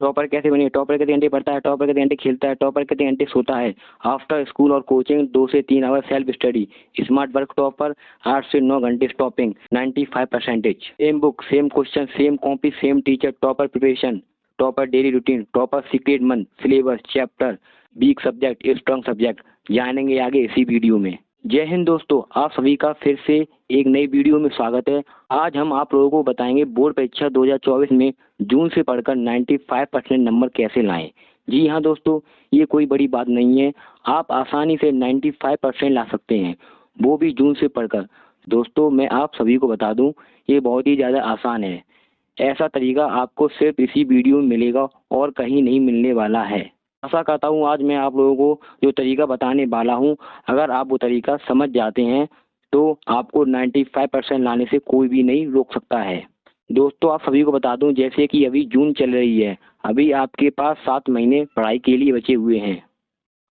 Topper कैसे बने? Topper कितने घंटे पढ़ता है, टॉपर कितने घंटे खेलता है, टॉपर कितने घंटे सोता है। आफ्टर स्कूल और कोचिंग 2 से 3 hour self study. Smart work topper 8 से 9 घंटे stopping 95%। Same book, same question, same copy, same teacher. Topper preparation, topper daily routine, topper secret month, syllabus, chapter, week subject, strong subject. जानेंगे आगे इसी video में। जय हिंद दोस्तों, आप सभी का फिर से एक नई वीडियो में स्वागत है। आज हम आप लोगों को बताएंगे बोर्ड परीक्षा 2024 में जून से पढ़कर 95% नंबर कैसे लाएं। जी हाँ दोस्तों, ये कोई बड़ी बात नहीं है। आप आसानी से 95% ला सकते हैं, वो भी जून से पढ़कर। दोस्तों मैं आप सभी को बता दूं, ये बहुत ही ज़्यादा आसान है। ऐसा तरीका आपको सिर्फ इसी वीडियो में मिलेगा और कहीं नहीं मिलने वाला है। आशा करता हूँ आज मैं आप लोगों को जो तरीका बताने वाला हूँ, अगर आप वो तरीका समझ जाते हैं तो आपको 95% लाने से कोई भी नहीं रोक सकता है। दोस्तों आप सभी को बता दूं, जैसे कि अभी जून चल रही है, अभी आपके पास 7 महीने पढ़ाई के लिए बचे हुए हैं।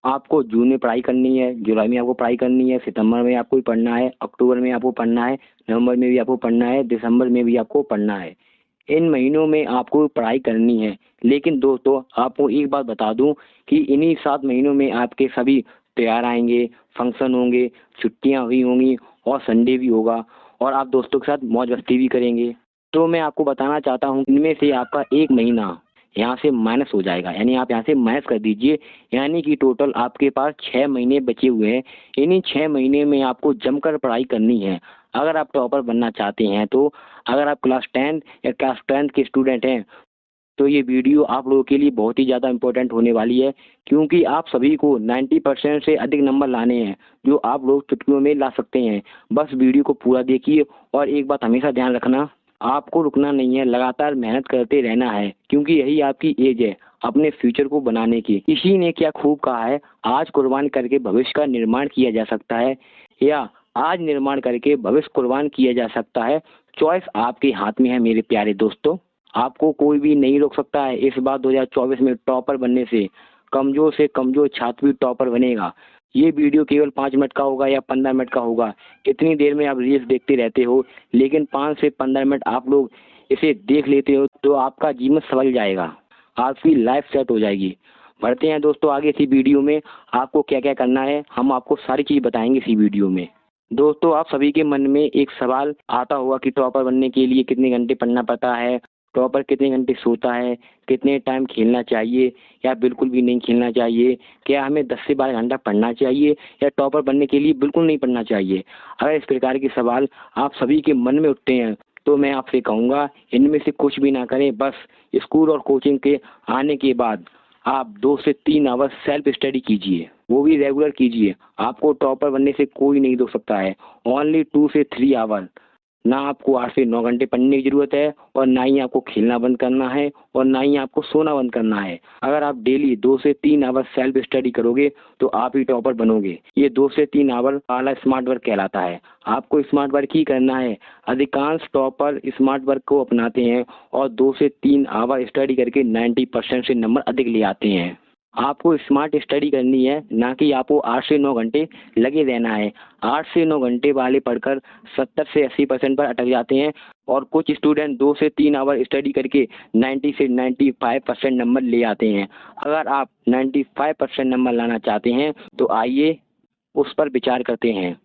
आपको जून में पढ़ाई करनी है, जुलाई में आपको पढ़ाई करनी है, सितंबर में आपको पढ़ना है, अक्टूबर में आपको पढ़ना है, नवंबर में भी आपको पढ़ना है, दिसंबर में भी आपको पढ़ना है। इन महीनों में आपको पढ़ाई करनी है। लेकिन दोस्तों आपको एक बात बता दूं कि इन्हीं 7 महीनों में आपके सभी त्योहार आएंगे, फंक्शन होंगे, छुट्टियां हुई होंगी और संडे भी होगा और आप दोस्तों के साथ मौज मस्ती भी करेंगे। तो मैं आपको बताना चाहता हूं, इनमें से आपका 1 महीना यहाँ से माइनस हो जाएगा, यानी आप यहाँ से माइनस कर दीजिए। यानी कि टोटल आपके पास 6 महीने बचे हुए हैं। इन्हीं 6 महीने में आपको जमकर पढ़ाई करनी है अगर आप टॉपर बनना चाहते हैं। तो अगर आप क्लास 10 या क्लास 10 के स्टूडेंट हैं तो ये वीडियो आप लोगों के लिए बहुत ही ज़्यादा इम्पोर्टेंट होने वाली है, क्योंकि आप सभी को 90% से अधिक नंबर लाने हैं जो आप लोग चुटकियों में ला सकते हैं। बस वीडियो को पूरा देखिए और एक बात हमेशा ध्यान रखना, आपको रुकना नहीं है, लगातार मेहनत करते रहना है, क्योंकि यही आपकी एज है अपने फ्यूचर को बनाने की। किसी ने क्या खूब कहा है, आज कुर्बान करके भविष्य का निर्माण किया जा सकता है, या आज निर्माण करके भविष्य कुर्बान किया जा सकता है। चॉइस आपके हाथ में है मेरे प्यारे दोस्तों। आपको कोई भी नहीं रोक सकता है इस बार 2024 में टॉपर बनने से। कमजोर से कमजोर छात्र भी टॉपर बनेगा। ये वीडियो केवल 5 मिनट का होगा या 15 मिनट का होगा। इतनी देर में आप रील्स देखते रहते हो, लेकिन 5 से 15 मिनट आप लोग इसे देख लेते हो तो आपका जीवन संभल जाएगा, आपकी लाइफ सेट हो जाएगी। बढ़ते हैं दोस्तों आगे इसी वीडियो में। आपको क्या क्या करना है हम आपको सारी चीज़ बताएंगे इसी वीडियो में। दोस्तों आप सभी के मन में एक सवाल आता होगा कि टॉपर बनने के लिए कितने घंटे पढ़ना पड़ता है, टॉपर कितने घंटे सोता है, कितने टाइम खेलना चाहिए या बिल्कुल भी नहीं खेलना चाहिए, क्या हमें 10 से 12 घंटा पढ़ना चाहिए या टॉपर बनने के लिए बिल्कुल नहीं पढ़ना चाहिए। अगर इस प्रकार के सवाल आप सभी के मन में उठते हैं तो मैं आपसे कहूँगा इनमें से कुछ भी ना करें। बस स्कूल और कोचिंग के आने के बाद आप 2 से 3 आवर सेल्फ स्टडी कीजिए, वो भी रेगुलर कीजिए। आपको टॉपर बनने से कोई नहीं रोक सकता है। ओनली 2 से 3 आवर। ना आपको 8 से 9 घंटे पढ़ने की ज़रूरत है और ना ही आपको खेलना बंद करना है और ना ही आपको सोना बंद करना है। अगर आप डेली 2 से 3 आवर सेल्फ स्टडी करोगे तो आप ही टॉपर बनोगे। ये 2 से 3 आवर वाला स्मार्ट वर्क कहलाता है। आपको स्मार्ट वर्क ही करना है। अधिकांश टॉपर स्मार्ट वर्क को अपनाते हैं और 2 से 3 आवर स्टडी करके 90% से नंबर अधिक ले आते हैं। आपको स्मार्ट स्टडी करनी है, ना कि आपको 8 से 9 घंटे लगे रहना है। 8 से 9 घंटे वाले पढ़कर 70 से 80% पर अटक जाते हैं और कुछ स्टूडेंट 2 से 3 आवर स्टडी करके 90 से 95% नंबर ले आते हैं। अगर आप 95% नंबर लाना चाहते हैं तो आइए उस पर विचार करते हैं।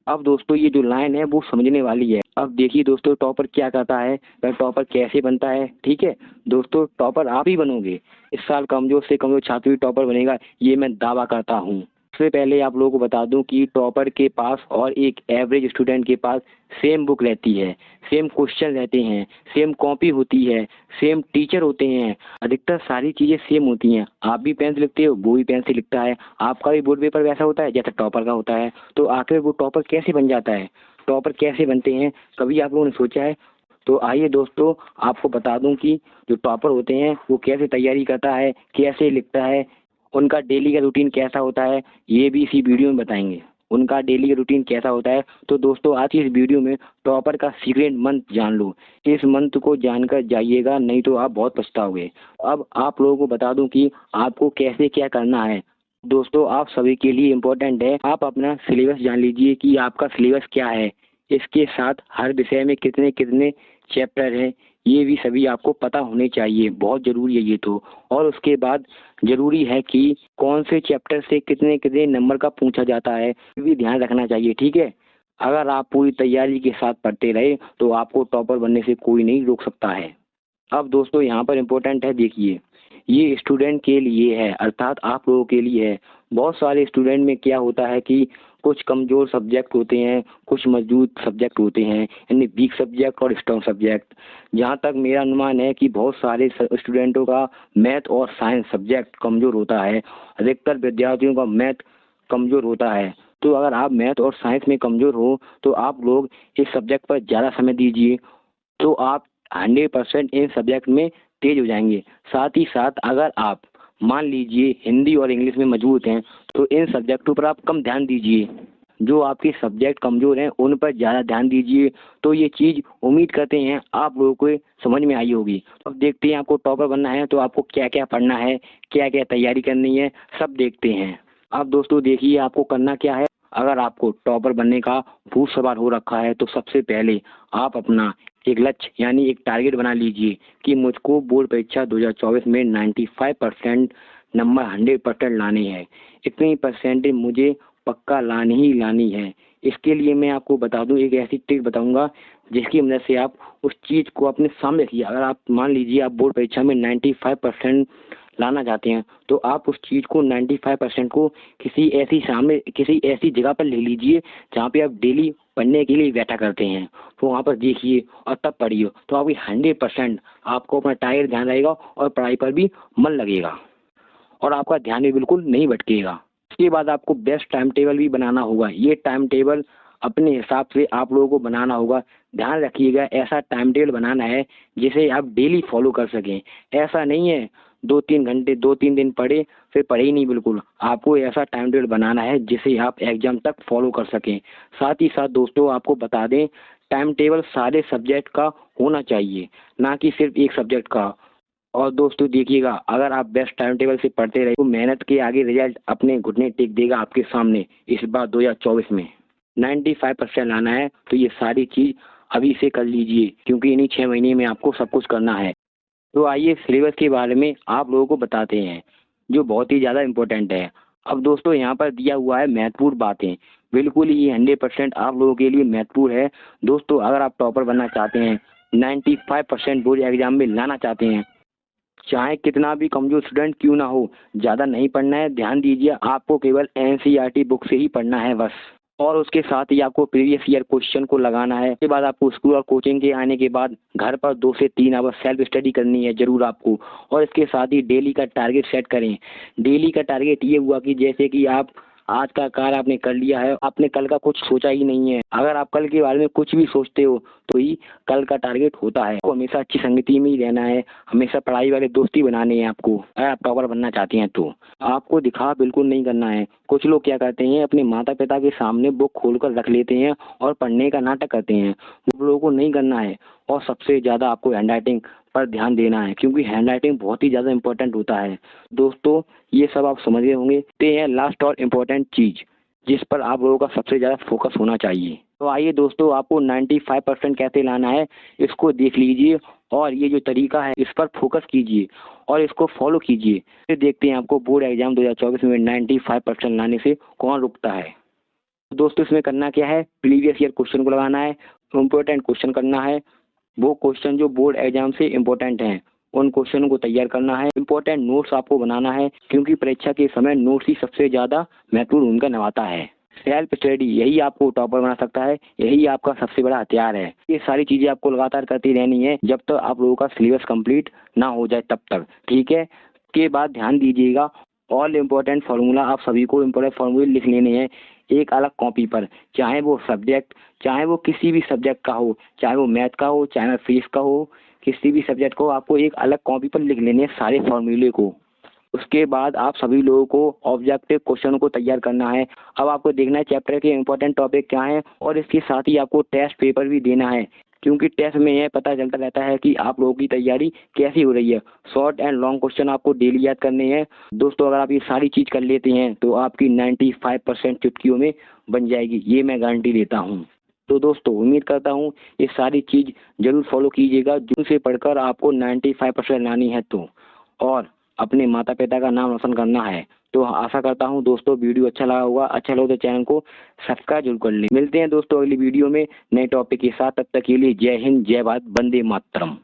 अब दोस्तों ये जो लाइन है वो समझने वाली है। अब देखिए दोस्तों टॉपर क्या करता है, वह टॉपर कैसे बनता है। ठीक है दोस्तों, टॉपर आप ही बनोगे। इस साल कमजोर से कमजोर छात्र भी टॉपर बनेगा, ये मैं दावा करता हूँ। सबसे पहले आप लोगों को बता दूं कि टॉपर के पास और एक एवरेज स्टूडेंट के पास सेम बुक रहती है, सेम क्वेश्चन रहते हैं, सेम कॉपी होती है, सेम टीचर होते हैं, अधिकतर सारी चीज़ें सेम होती हैं। आप भी पेन से लिखते हो, वो भी पेन से लिखता है, आपका भी बोर्ड पेपर वैसा होता है जैसा टॉपर का होता है। तो आखिर वो टॉपर कैसे बन जाता है, टॉपर कैसे बनते हैं, कभी आप लोगों ने सोचा है? तो आइए दोस्तों आपको बता दूं कि जो टॉपर होते हैं वो कैसे तैयारी करता है, कैसे लिखता है, उनका डेली का रूटीन कैसा होता है, ये भी इसी वीडियो में बताएंगे। उनका डेली का रूटीन कैसा होता है। तो दोस्तों आज की इस वीडियो में टॉपर का सीक्रेट मंत्र जान लो। इस मंत्र को जानकर जाइएगा, नहीं तो आप बहुत पछताओगे। अब आप लोगों को बता दूं कि आपको कैसे क्या करना है। दोस्तों आप सभी के लिए इम्पोर्टेंट है, आप अपना सिलेबस जान लीजिए कि आपका सिलेबस क्या है। इसके साथ हर विषय में कितने कितने चैप्टर हैं ये भी सभी आपको पता होने चाहिए, बहुत ज़रूरी है ये तो। और उसके बाद ज़रूरी है कि कौन से चैप्टर से कितने कितने नंबर का पूछा जाता है, ये भी ध्यान रखना चाहिए, ठीक है। अगर आप पूरी तैयारी के साथ पढ़ते रहे तो आपको टॉपर बनने से कोई नहीं रोक सकता है। अब दोस्तों यहाँ पर इम्पोर्टेंट है, देखिए ये स्टूडेंट के लिए है, अर्थात आप लोगों के लिए है। बहुत सारे स्टूडेंट में क्या होता है कि कुछ कमज़ोर सब्जेक्ट होते हैं, कुछ मजबूत सब्जेक्ट होते हैं, यानी वीक सब्जेक्ट और स्ट्रॉन्ग सब्जेक्ट। जहाँ तक मेरा अनुमान है कि बहुत सारे स्टूडेंटों का मैथ और साइंस सब्जेक्ट कमज़ोर होता है, अधिकतर विद्यार्थियों का मैथ कमज़ोर होता है। तो अगर आप मैथ और साइंस में कमज़ोर हो तो आप लोग इस सब्जेक्ट पर ज़्यादा समय दीजिए, तो आप 100% इन सब्जेक्ट में तेज हो जाएंगे। साथ ही साथ अगर आप मान लीजिए हिंदी और इंग्लिश में मजबूत हैं तो इन सब्जेक्टों पर आप कम ध्यान दीजिए, जो आपके सब्जेक्ट कमज़ोर हैं उन पर ज़्यादा ध्यान दीजिए। तो ये चीज़ उम्मीद करते हैं आप लोगों को समझ में आई होगी। अब देखते हैं आपको टॉपर बनना है तो आपको क्या क्या पढ़ना है, क्या क्या तैयारी करनी है, सब देखते हैं। अब दोस्तों देखिए आपको करना क्या है। अगर आपको टॉपर बनने का भूत सवार हो रखा है तो सबसे पहले आप अपना एक लक्ष्य यानी एक टारगेट बना लीजिए कि मुझको बोर्ड परीक्षा 2024 में 95% नंबर 100% लाने हैं। इतनी परसेंटेज मुझे पक्का लानी ही लानी है। इसके लिए मैं आपको बता दूं, एक ऐसी ट्रिक बताऊंगा जिसकी मदद से आप उस चीज़ को अपने सामने रखिए। अगर आप मान लीजिए आप बोर्ड परीक्षा में 95% लाना चाहते हैं तो आप उस चीज़ को 95% को किसी ऐसी जगह पर लिख लीजिए जहाँ पे आप डेली पढ़ने के लिए बैठा करते हैं। तो वहाँ पर देखिए और तब पढ़िए, तो आपकी 100% आपको अपना टारगेट ध्यान रहेगा और पढ़ाई पर भी मन लगेगा और आपका ध्यान भी बिल्कुल नहीं भटकेगा। इसके बाद आपको बेस्ट टाइम टेबल भी बनाना होगा। ये टाइम टेबल अपने हिसाब से आप लोगों को बनाना होगा। ध्यान रखिएगा ऐसा टाइम टेबल बनाना है जिसे आप डेली फॉलो कर सकें। ऐसा नहीं है 2-3 घंटे 2-3 दिन पढ़े फिर पढ़े ही नहीं, बिल्कुल आपको ऐसा टाइम टेबल बनाना है जिसे आप एग्जाम तक फॉलो कर सकें। साथ ही साथ दोस्तों आपको बता दें, टाइम टेबल सारे सब्जेक्ट का होना चाहिए, ना कि सिर्फ एक सब्जेक्ट का। और दोस्तों देखिएगा अगर आप बेस्ट टाइम टेबल से पढ़ते रहे तो मेहनत के आगे रिजल्ट अपने घुटने टेक देगा आपके सामने। इस बार 2024 में 95% लाना है तो ये सारी चीज़ अभी से कर लीजिए, क्योंकि इन्हीं 6 महीने में आपको सब कुछ करना है। तो आइए सिलेबस के बारे में आप लोगों को बताते हैं जो बहुत ही ज़्यादा इम्पोर्टेंट है। अब दोस्तों यहाँ पर दिया हुआ है महत्वपूर्ण बातें, बिल्कुल ही 100% आप लोगों के लिए महत्वपूर्ण है। दोस्तों अगर आप टॉपर बनना चाहते हैं, 95% बोर्ड एग्जाम में लाना चाहते हैं, चाहे कितना भी कमजोर स्टूडेंट क्यों ना हो, ज़्यादा नहीं पढ़ना है। ध्यान दीजिए आपको केवल एनसीईआरटी बुक से ही पढ़ना है बस, और उसके साथ ही आपको प्रीवियस ईयर क्वेश्चन को लगाना है। उसके बाद आपको स्कूल और कोचिंग के आने के बाद घर पर 2 से 3 आवर सेल्फ स्टडी करनी है ज़रूर आपको। और इसके साथ ही डेली का टारगेट सेट करें। डेली का टारगेट ये हुआ कि जैसे कि आप आज का कार्य आपने कर लिया है, आपने कल का कुछ सोचा ही नहीं है। अगर आप कल के बारे में कुछ भी सोचते हो तो ही कल का टारगेट होता है। आपको हमेशा अच्छी संगति में ही रहना है, हमेशा पढ़ाई वाले दोस्ती बनाने हैं आपको। अगर आप टॉपर बनना चाहते हैं तो आपको दिखा बिल्कुल नहीं करना है। कुछ लोग क्या करते हैं, अपने माता पिता के सामने बुक खोल कर रख लेते हैं और पढ़ने का नाटक करते हैं। वो लोगों को नहीं करना है। और सबसे ज़्यादा आपको हैंड राइटिंग पर ध्यान देना है, क्योंकि हैंड राइटिंग बहुत ही ज़्यादा इंपॉर्टेंट होता है। दोस्तों ये सब आप समझ गए होंगे। ते हैं लास्ट और इम्पोर्टेंट चीज़ जिस पर आप लोगों का सबसे ज़्यादा फोकस होना चाहिए। तो आइए दोस्तों आपको 95% कैसे लाना है इसको देख लीजिए, और ये जो तरीका है इस पर फोकस कीजिए और इसको फॉलो कीजिए। फिर देखते हैं आपको बोर्ड एग्जाम 2024 में 95% लाने से कौन रुकता है। दोस्तों इसमें करना क्या है, प्रीवियस ईयर क्वेश्चन को लगाना है, इम्पोर्टेंट क्वेश्चन करना है, वो क्वेश्चन जो बोर्ड एग्जाम से इम्पोर्टेंट हैं उन क्वेश्चनों को तैयार करना है। इम्पोर्टेंट नोट्स आपको बनाना है, क्योंकि परीक्षा के समय नोट्स ही सबसे ज़्यादा महत्वपूर्ण भूमिका निभाता है। सेल्फ स्टडी यही आपको टॉपर बना सकता है, यही आपका सबसे बड़ा हथियार है। ये सारी चीज़ें आपको लगातार करती रहनी है जब तक आप लोगों का सिलेबस कंप्लीट ना हो जाए तब तक, ठीक है। के बाद ध्यान दीजिएगा, ऑल इम्पोर्टेंट फार्मूला आप सभी को इम्पोर्टेंट फार्मूले लिख लेने हैं एक अलग कॉपी पर, चाहे वो सब्जेक्ट, चाहे वो किसी भी सब्जेक्ट का हो, चाहे वो मैथ का हो, चाहे फिजिक्स का हो, किसी भी सब्जेक्ट को आपको एक अलग कॉपी पर लिख लेने हैं सारे फार्मूले को। उसके बाद आप सभी लोगों को ऑब्जेक्टिव क्वेश्चन को तैयार करना है। अब आपको देखना है चैप्टर के इंपॉर्टेंट टॉपिक क्या हैं, और इसके साथ ही आपको टेस्ट पेपर भी देना है, क्योंकि टेस्ट में यह पता चलता रहता है कि आप लोगों की तैयारी कैसी हो रही है। शॉर्ट एंड लॉन्ग क्वेश्चन आपको डेली याद करने हैं। दोस्तों अगर आप ये सारी चीज़ कर लेते हैं तो आपकी 95% चुटकियों में बन जाएगी, ये मैं गारंटी देता हूँ। तो दोस्तों उम्मीद करता हूँ ये सारी चीज़ जरूर फॉलो कीजिएगा, जून से पढ़कर आपको 95% लानी है तो, और अपने माता पिता का नाम रोशन करना है। तो आशा करता हूँ दोस्तों वीडियो अच्छा लगा होगा, अच्छा लगे तो चैनल को सब्सक्राइब जरूर कर लें। मिलते हैं दोस्तों अगली वीडियो में नए टॉपिक के साथ, तब तक के लिए जय हिंद, जय भारत, वंदे मातरम।